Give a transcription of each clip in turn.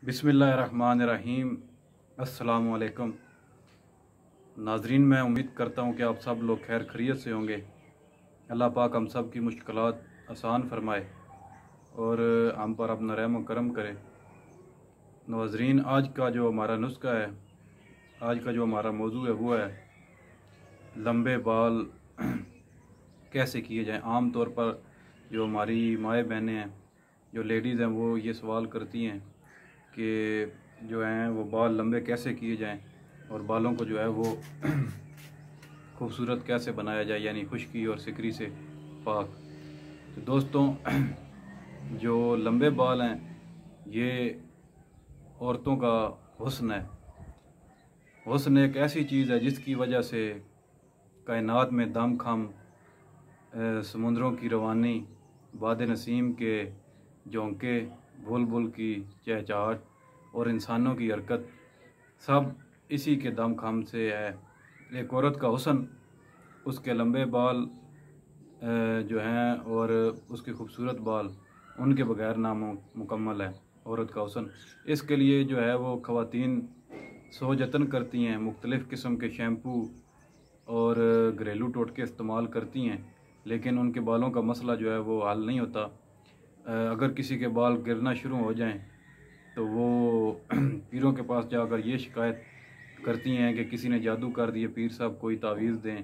बिस्मिल्लाहिर्रहमानिर्रहीम। अस्सलामुअलैकुम नाजरीन, मैं उम्मीद करता हूँ कि आप सब लोग खैर खैरियत से होंगे। अल्लाह पाक हम सब की मुश्किलात आसान फरमाए और हम पर अपना रहम करम करे। नाजरीन, आज का जो हमारा नुस्खा है, आज का जो हमारा मौजू है वो है लंबे बाल कैसे किए जाएं। आम तौर पर जो हमारी माएँ बहनें हैं, जो लेडीज़ हैं, वो ये सवाल करती हैं कि जो हैं वो बाल लंबे कैसे किए जाएं और बालों को जो है वो खूबसूरत कैसे बनाया जाए, यानी खुश्की और सिकरी से पाक। तो दोस्तों, जो लंबे बाल हैं ये औरतों का हुस्न है। हुस्न एक ऐसी चीज़ है जिसकी वजह से कायनात में दम खम, समुद्रों की रवानी, बाद नसीम के झोंके, बुलबुल की चहचहाट और इंसानों की हरकत सब इसी के दम खम से है। एक औरत का हुस्न उसके लंबे बाल जो हैं और उसके खूबसूरत बाल, उनके बगैर नामुकम्मल है औरत का हुस्न। इसके लिए जो है वो ख़वातीन सो जतन करती हैं, मुख्तलिफ़ किस्म के शैम्पू और घरेलू टोटके इस्तेमाल करती हैं, लेकिन उनके बालों का मसला जो है वो हल नहीं होता। अगर किसी के बाल गिरना शुरू हो जाएं तो वो पीरों के पास जाकर ये शिकायत करती हैं कि किसी ने जादू कर दिए, पीर साहब कोई तावीज़ दें।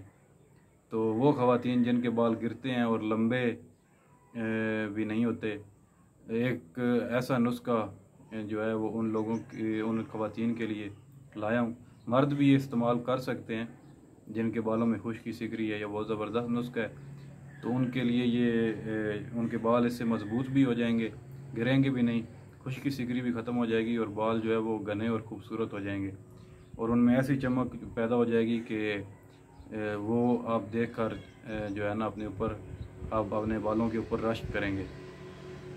तो वो ख़वातीन जिनके बाल गिरते हैं और लंबे भी नहीं होते, एक ऐसा नुस्खा जो है वो उन लोगों की, उन ख़वातीन के लिए लाया हूँ। मर्द भी ये इस्तेमाल कर सकते हैं जिनके बालों में खुश्की सिकरी है या बहुत ज़बरदस्त नुस्खा है। तो उनके लिए ये उनके बाल इससे मजबूत भी हो जाएंगे, गिरेंगे भी नहीं, खुश्की सिकरी भी ख़त्म हो जाएगी और बाल जो है वो घने और खूबसूरत हो जाएंगे और उनमें ऐसी चमक पैदा हो जाएगी कि वो आप देख कर जो है ना अपने ऊपर, आप अपने बालों के ऊपर रश्क करेंगे।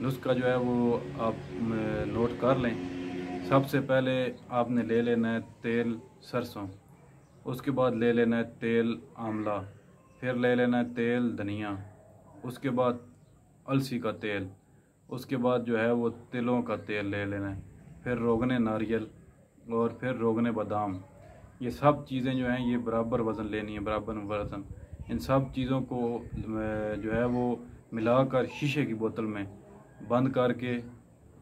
नुस्खा जो है वो आप नोट कर लें। सबसे पहले आपने ले लेना है तेल सरसों, उसके बाद ले लेना है तेल आंवला, फिर ले लेना है तेल धनिया, उसके बाद अलसी का तेल, उसके बाद जो है वो तिलों का तेल ले लेना है, फिर रोगने नारियल और फिर रोगने बादाम। ये सब चीज़ें जो हैं ये बराबर वज़न लेनी है, बराबर वज़न। इन सब चीज़ों को जो है वो मिलाकर शीशे की बोतल में बंद करके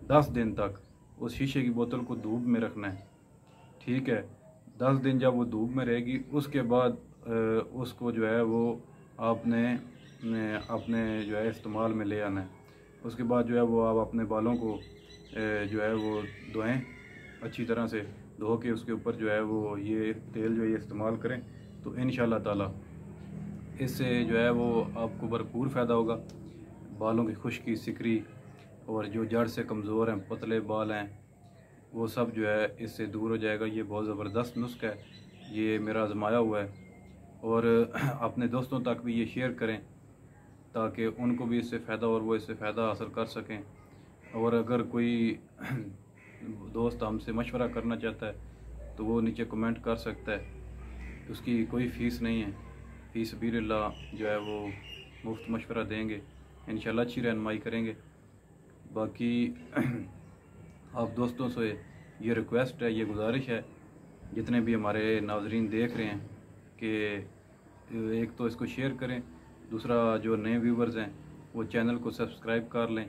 10 दिन तक उस शीशे की बोतल को धूप में रखना है। ठीक है, 10 दिन जब वो धूप में रहेगी उसके बाद उसको जो है वो आपने अपने जो है इस्तेमाल में ले आना है। उसके बाद जो है वो आप अपने बालों को जो है वो धोएं, अच्छी तरह से धो के उसके ऊपर जो है वो ये तेल जो है ये इस्तेमाल करें। तो इंशाअल्लाह ताला इससे जो है वो आपको भरपूर फ़ायदा होगा। बालों की खुश्की सिकरी और जो जड़ से कमज़ोर हैं, पतले बाल हैं, वो सब जो है इससे दूर हो जाएगा। ये बहुत ज़बरदस्त नुस्खा है, ये मेरा आजमाया हुआ है और अपने दोस्तों तक भी ये शेयर करें ताकि उनको भी इससे फ़ायदा और वो इससे फ़ायदा हासिल कर सकें। और अगर कोई दोस्त हमसे मशवरा करना चाहता है तो वो नीचे कमेंट कर सकता है, उसकी कोई फ़ीस नहीं है, फ़ी सबीलिल्लाह जो है वो मुफ्त मशवरा देंगे, इंशाल्लाह अच्छी रहनुमाई करेंगे। बाकी आप दोस्तों से ये रिक्वेस्ट है, ये गुजारिश है, जितने भी हमारे नाज़रीन देख रहे हैं, कि एक तो इसको शेयर करें, दूसरा जो नए व्यूवर्स हैं वो चैनल को सब्सक्राइब कर लें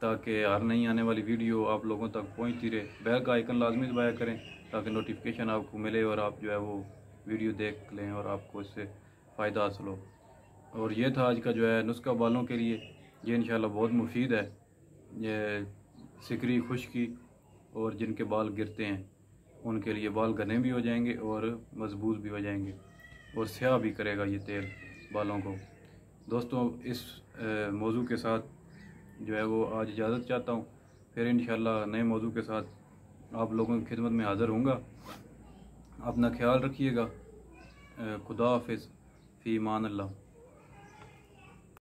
ताकि हर नई आने वाली वीडियो आप लोगों तक पहुंचती रहे। बेल का आइकन लाजमी दबाया करें ताकि नोटिफिकेशन आपको मिले और आप जो है वो वीडियो देख लें और आपको इससे फ़ायदा हासिल हो। और ये था आज का जो है नुस्खा बालों के लिए। ये इंशाल्लाह बहुत मुफीद है। ये सिकरी, खुश्की और जिनके बाल गिरते हैं उनके लिए बाल घने भी हो जाएंगे और मजबूत भी हो जाएंगे और स्याह भी करेगा ये तेल बालों को। दोस्तों, इस मौजू के साथ जो है वो आज इजाज़त चाहता हूँ, फिर इंशाल्लाह नए मौजू के साथ आप लोगों की खिदमत में हाज़िर होऊंगा। अपना ख्याल रखिएगा। खुदा हाफिज़, फ़ी अमान अल्लाह।